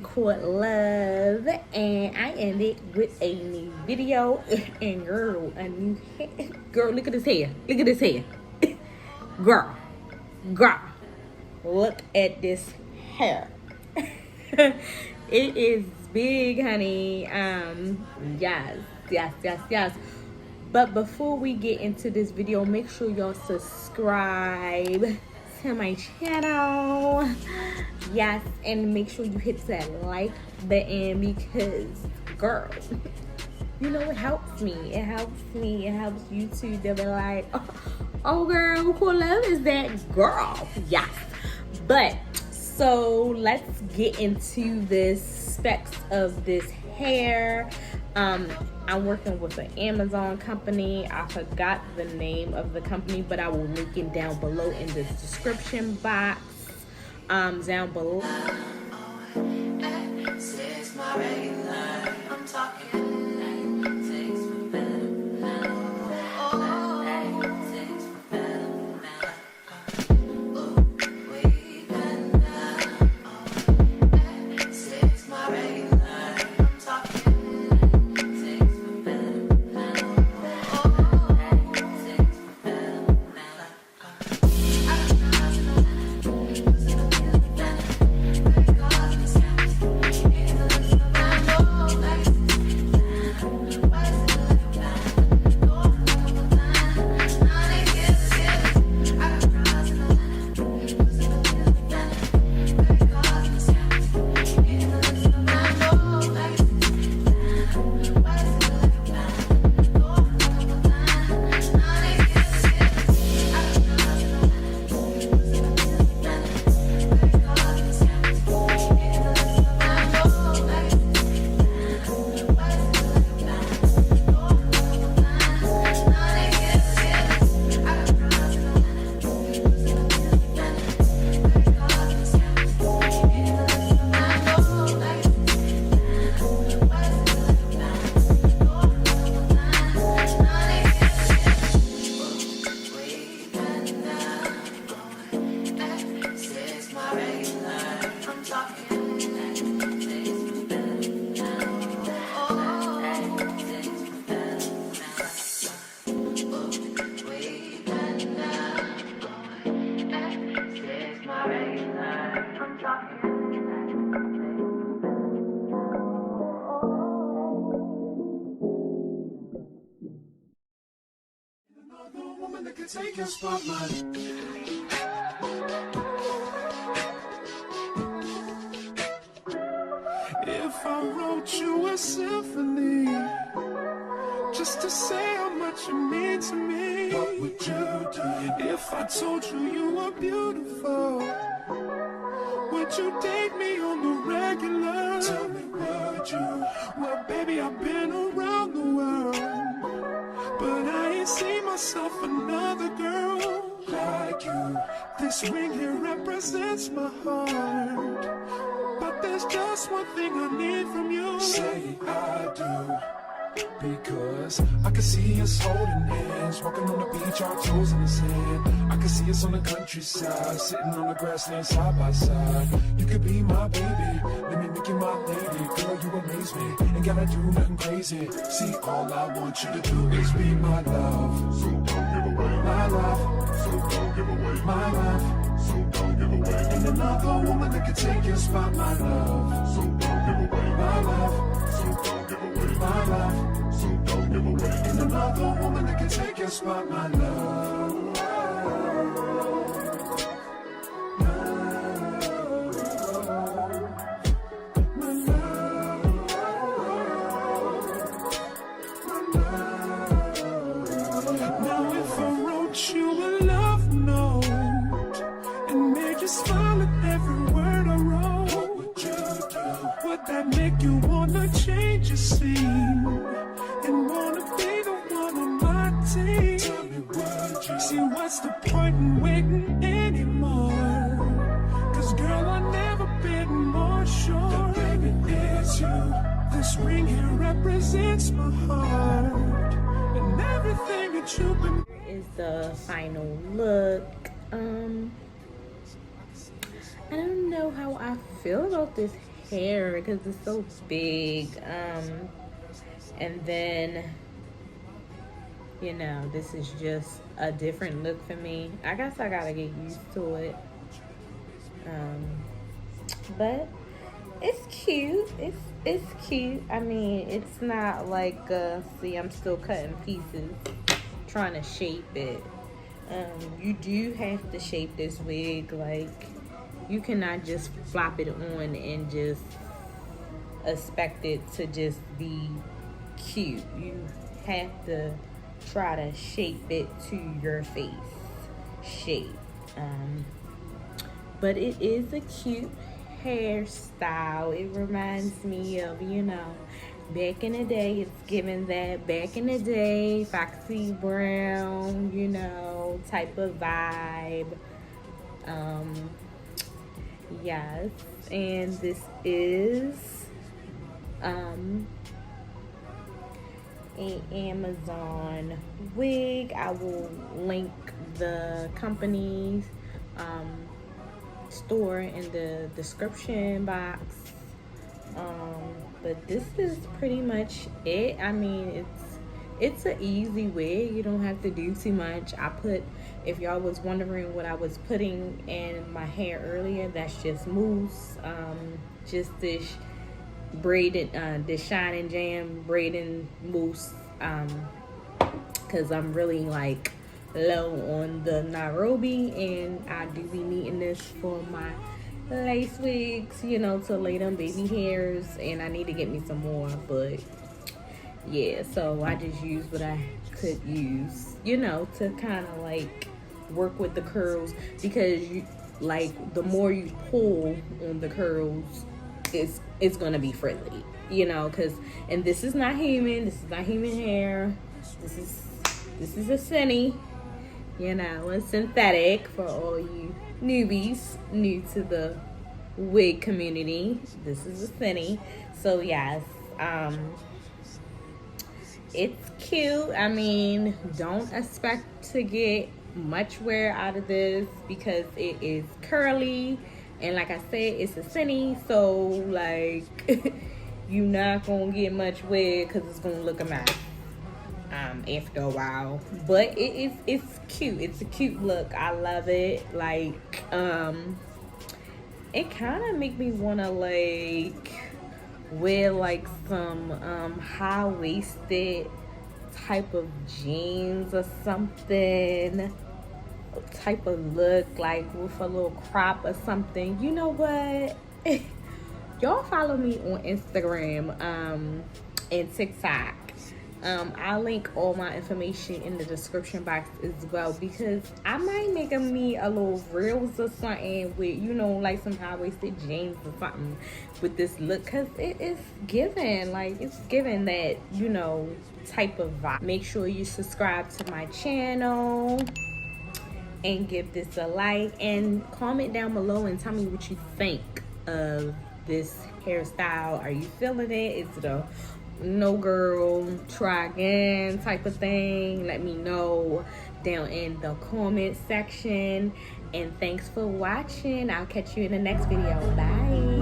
called Love, and I ended with a new video. And girl, a new hair. Girl, look at this hair. Look at this hair. Girl, look at this hair. It is big, honey. Yes. But before we get into this video, make sure y'all subscribe to my channel. Yes, and make sure you hit that like button because, girl, you know, it helps me. It helps YouTube to be like, oh girl, who cool love is that girl? Yes. But so let's get into the specs of this hair. I'm working with an Amazon company. I forgot the name of the company, but I will link it down below in the description box. Down below. Take your spotlight. If I wrote you a symphony just to say how much you mean to me, what would you do? If I told you you were beautiful, would you date me on the regular? Tell me, would you? Well, baby, I've been around the world, but I ain't seen myself another girl like you. This ring here represents my heart, but there's just one thing I need from you. Say I do. Because I can see us holding hands, walking on the beach, our toes in the sand. I can see us on the countryside, sitting on the grassland side by side. You could be my baby, let me make you my lady. Girl, you amaze me, ain't gotta do nothing crazy. See, all I want you to do is be my love. So don't give away my love. So don't give away my love. So don't give away. Ain't another woman that can take your spot, my love. So don't give away my love. So don't give away my love. So don't give away. Ain't another woman that can take your spot, my love. Now if I wrote you a love note and made you smile at every word I wrote, what would you do? Would that make you wanna change your scene and wanna be the one on my team? Tell me, would you? See, what's the point in waiting anymore? Cause girl, I've never been more sure that baby it's you. This ring here represents my heart and everything that you've been. Is the final look. I don't know how I feel about this hair because it's so big. And then, you know, this is just a different look for me. I guess I gotta get used to it. But it's cute. It's cute. I mean, it's not like see, I'm still cutting pieces, trying to shape it. You do have to shape this wig. Like, you cannot just flop it on and just expect it to just be cute. You have to try to shape it to your face shape. But it is a cute hairstyle. It reminds me of, you know, back in the day. It's giving that back in the day Foxy Brown, you know, type of vibe. Yes, and this is an Amazon wig. I will link the company's store in the description box. But this is pretty much it. I mean, it's an easy wig. You don't have to do too much. If y'all was wondering what I was putting in my hair earlier, that's just mousse. Just this braided, this Shine and Jam braiding mousse. Cause I'm really like low on the Nairobi, and I do be needing this for my lace wigs, you know, to lay them baby hairs, and I need to get me some more. But yeah, so I just used what I could use, you know, to kind of like work with the curls, because you like, the more you pull on the curls, it's gonna be friendly, you know. Because, and this is not human hair. This is a Cinny, you know, a synthetic for all you newbies new to the wig community. This is a Cinny. So yes, it's cute. I mean, don't expect to get much wear out of this because it is curly, and like I said, it's a Cinny. So like, you're not gonna get much wear because it's gonna look a mess after a while. But it's cute. It's a cute look. I love it. Like, it kind of make me want to like wear like some high-waisted type of jeans or something, type of look, like with a little crop or something. You know what? Y'all follow me on Instagram and TikTok. I'll link all my information in the description box as well, because I might make me a little reels or something with, you know, like some high-waisted jeans or something with this look, because it is given, like, it's given that, you know, type of vibe. Make sure you subscribe to my channel and give this a like, and comment down below and tell me what you think of this hairstyle. Are you feeling it? Is it a no girl, try again type of thing? Let me know down in the comment section. And thanks for watching. I'll catch you in the next video. Bye.